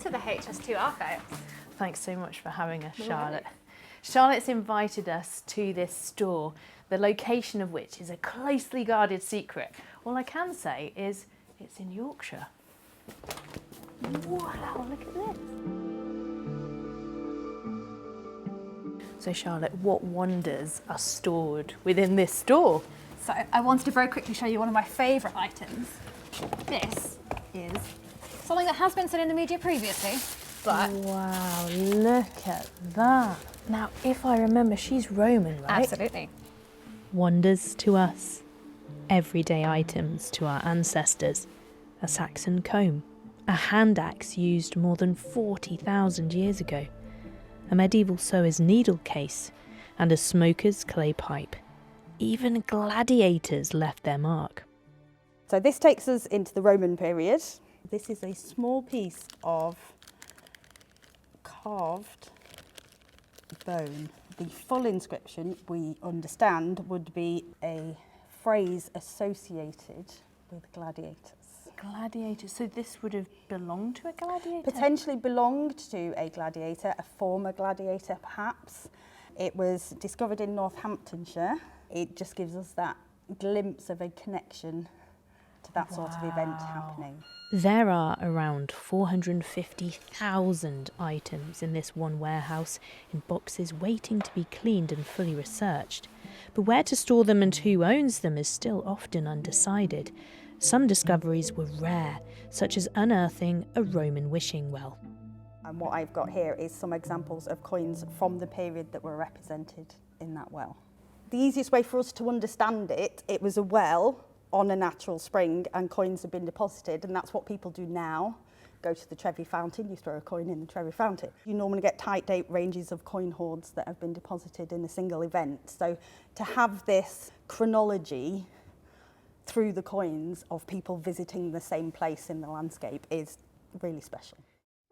to the HS2 archives. Thanks so much for having us, Charlotte. Charlotte's invited us to this store, the location of which is a closely guarded secret. All I can say is it's in Yorkshire. Wow, look at this. So Charlotte, what wonders are stored within this store? So I wanted to very quickly show you one of my favourite items. This is something that has been seen in the media previously, but... Wow, look at that. Now, if I remember, she's Roman, right? Absolutely. Wonders to us, everyday items to our ancestors. A Saxon comb, a hand axe used more than 40,000 years ago, a medieval sewer's needle case, and a smoker's clay pipe. Even gladiators left their mark. So this takes us into the Roman period. This is a small piece of carved bone. The full inscription, we understand, would be a phrase associated with gladiators. Gladiators, so this would have belonged to a gladiator? Potentially belonged to a gladiator, a former gladiator perhaps. It was discovered in Northamptonshire. It just gives us that glimpse of a connection to that sort of event happening. There are around 450,000 items in this one warehouse, in boxes waiting to be cleaned and fully researched. But where to store them and who owns them is still often undecided. Some discoveries were rare, such as unearthing a Roman wishing well. And what I've got here is some examples of coins from the period that were represented in that well. The easiest way for us to understand it, it was a well on a natural spring and coins had been deposited, and that's what people do now. Go to the Trevi fountain, you throw a coin in the Trevi fountain. You normally get tight date ranges of coin hoards that have been deposited in a single event. So to have this chronology through the coins of people visiting the same place in the landscape is really special.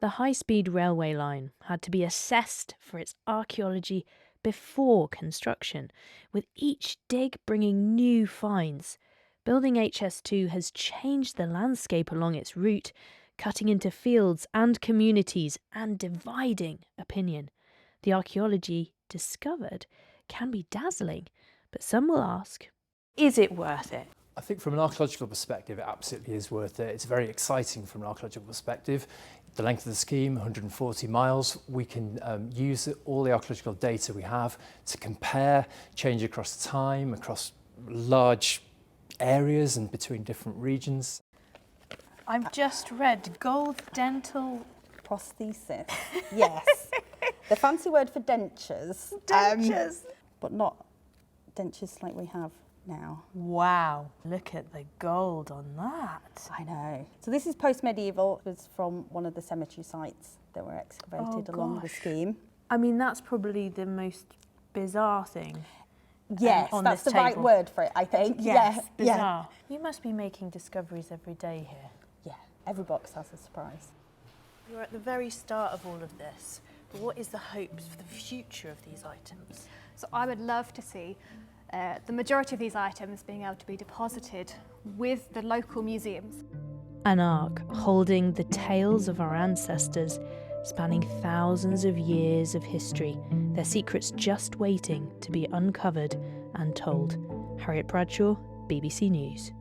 The high-speed railway line had to be assessed for its archaeology before construction, with each dig bringing new finds. Building HS2 has changed the landscape along its route, cutting into fields and communities and dividing opinion. The archaeology discovered can be dazzling, but some will ask, is it worth it? I think from an archaeological perspective, it absolutely is worth it. It's very exciting from an archaeological perspective. The length of the scheme, 140 miles, we can use all the archaeological data we have to compare, change across time, across large areas and between different regions. I've just read gold dental Prosthesis, yes. The fancy word for dentures. dentures. But not dentures like we have now. Wow, look at the gold on that. I know. So this is post-medieval. It was from one of the cemetery sites that were excavated along the scheme. I mean, that's probably the most bizarre thing. Yes, on that's this the right table. word for it, I think. Yes, Yeah, bizarre. You must be making discoveries every day here. yeah. Every box has a surprise. You're at the very start of all of this, but what is the hopes for the future of these items? So I would love to see the majority of these items being able to be deposited with the local museums. An ark holding the tales of our ancestors, spanning thousands of years of history, their secrets just waiting to be uncovered and told. Harriet Bradshaw, BBC News.